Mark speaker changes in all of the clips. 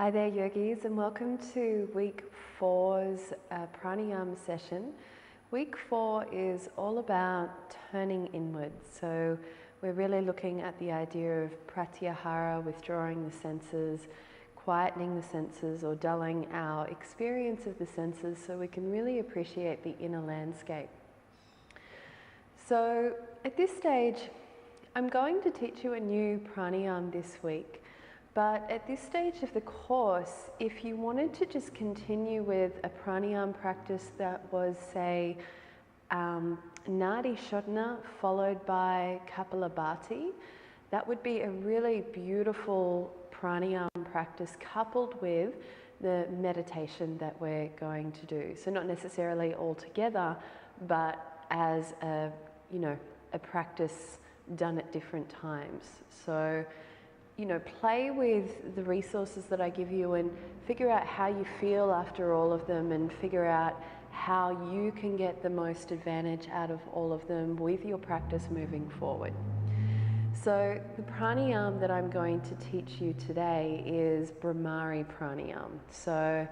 Speaker 1: Hi there, yogis, and welcome to week 4's pranayama session. Week 4 is all about turning inwards. So we're really looking at the idea of pratyahara, withdrawing the senses, quietening the senses, or dulling our experience of the senses so we can really appreciate the inner landscape. So at this stage, I'm going to teach you a new pranayama this week. But at this stage of the course, if you wanted to just continue with a pranayama practice that was, say, Nadi Shodhana followed by Kapalabhati, that would be a really beautiful pranayama practice coupled with the meditation that we're going to do. So not necessarily all together, but as a practice done at different times. So play with the resources that I give you and figure out how you feel after all of them, and figure out how you can get the most advantage out of all of them with your practice moving forward. So the pranayama that I'm going to teach you today is Brahmari Pranayama. So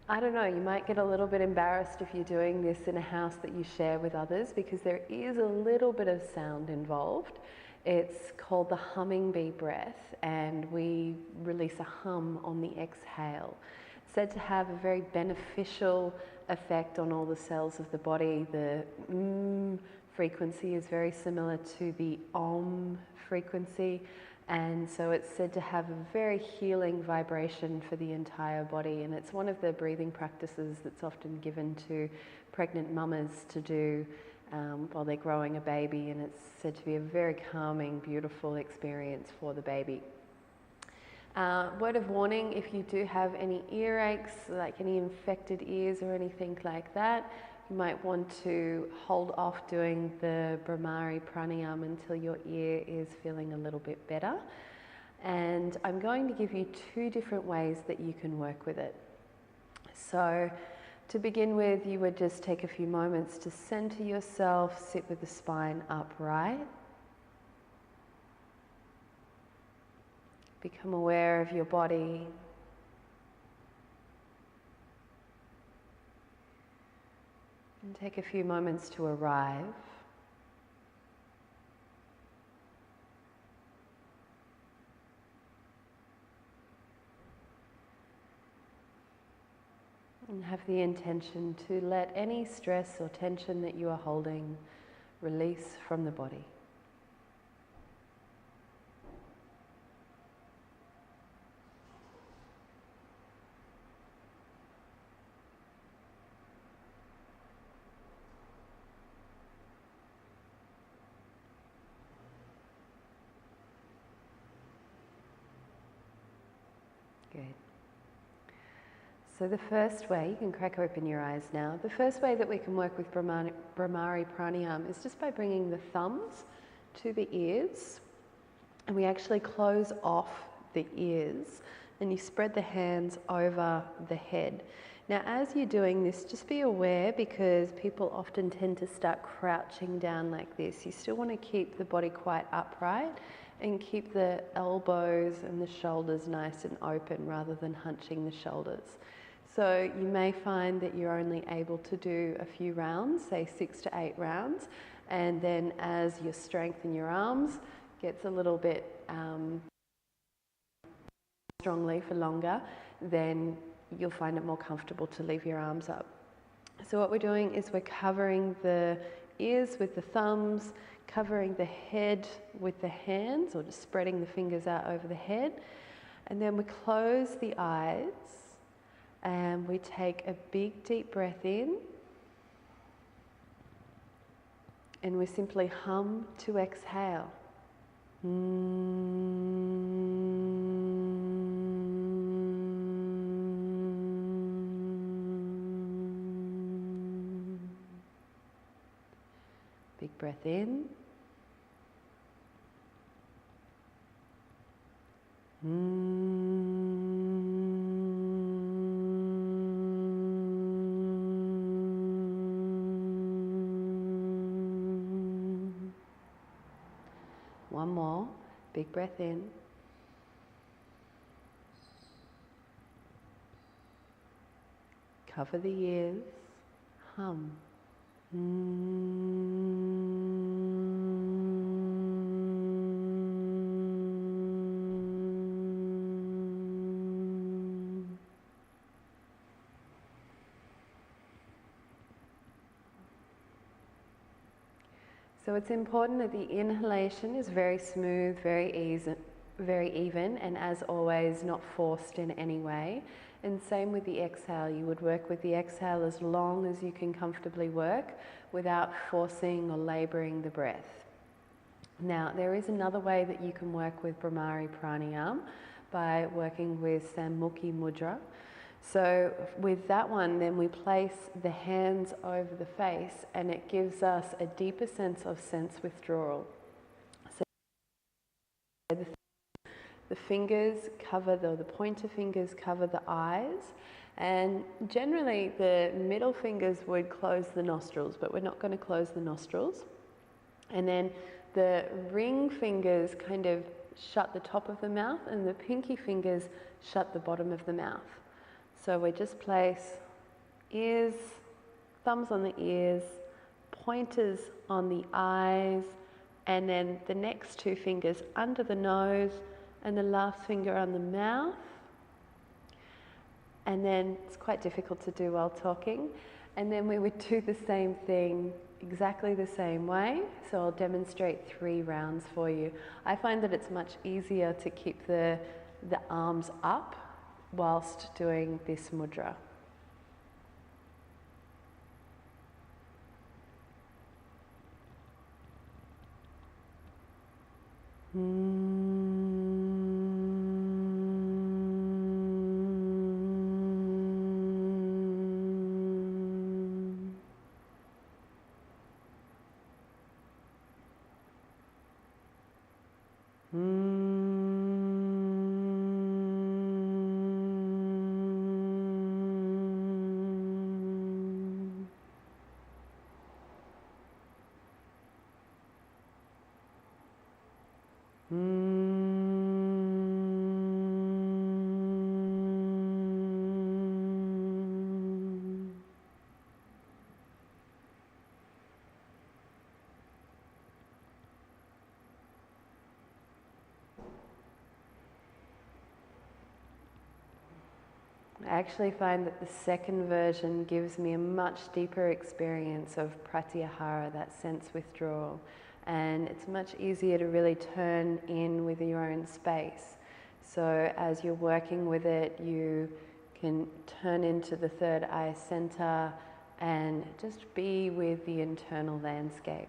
Speaker 1: I don't know, you might get a little bit embarrassed if you're doing this in a house that you share with others, because there is a little bit of sound involved. It's called the humming bee breath, and we release a hum on the exhale. It's said to have a very beneficial effect on all the cells of the body. The frequency is very similar to the om frequency, and so it's said to have a very healing vibration for the entire body, and it's one of the breathing practices that's often given to pregnant mamas to do while they're growing a baby, and it's said to be a very calming, beautiful experience for the baby. Word of warning, if you do have any earaches, like any infected ears or anything like that, you might want to hold off doing the Brahmari Pranayama until your ear is feeling a little bit better. And I'm going to give you 2 different ways that you can work with it. So to begin with, you would just take a few moments to center yourself, sit with the spine upright. Become aware of your body. And take a few moments to arrive. And have the intention to let any stress or tension that you are holding release from the body. Good. So the first way, you can crack open your eyes now, the first way that we can work with Brahmari Pranayama is just by bringing the thumbs to the ears, and we actually close off the ears, and you spread the hands over the head. Now as you're doing this, just be aware, because people often tend to start crouching down like this. You still want to keep the body quite upright and keep the elbows and the shoulders nice and open rather than hunching the shoulders. So you may find that you're only able to do a few rounds, say 6 to 8 rounds, and then as your strength in your arms gets a little bit strongly for longer, then you'll find it more comfortable to leave your arms up. So what we're doing is we're covering the ears with the thumbs, covering the head with the hands, or just spreading the fingers out over the head, and then we close the eyes. And we take a big deep breath in, and we simply hum to exhale. Big breath in. One more. Big breath in. cover the ears, hum. So it's important that the inhalation is very smooth, very even, and as always, not forced in any way. And same with the exhale. You would work with the exhale as long as you can comfortably work without forcing or labouring the breath. Now, there is another way that you can work with Brahmari Pranayama by working with Sammukhi Mudra. So with that one, then we place the hands over the face and it gives us a deeper sense of sense withdrawal. So the fingers cover, the pointer fingers cover the eyes, and generally the middle fingers would close the nostrils, but we're not going to close the nostrils. And then the ring fingers kind of shut the top of the mouth and the pinky fingers shut the bottom of the mouth. So we just place ears, thumbs on the ears, pointers on the eyes, and then the next two fingers under the nose and the last finger on the mouth. And then it's quite difficult to do while talking. And then we would do the same thing exactly the same way. So I'll demonstrate 3 rounds for you. I find that it's much easier to keep the arms up whilst doing this mudra. I actually find that the second version gives me a much deeper experience of pratyahara, that sense withdrawal, and it's much easier to really turn in with your own space. So as you're working with it, you can turn into the third eye center and just be with the internal landscape.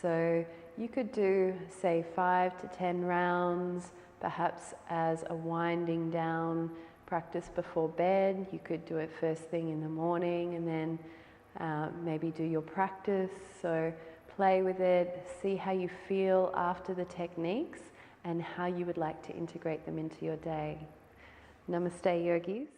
Speaker 1: So you could do, say, 5 to 10 rounds, perhaps as a winding down practice before bed. You could do it first thing in the morning and then maybe do your practice. So play with it, see how you feel after the techniques and how you would like to integrate them into your day. Namaste, yogis.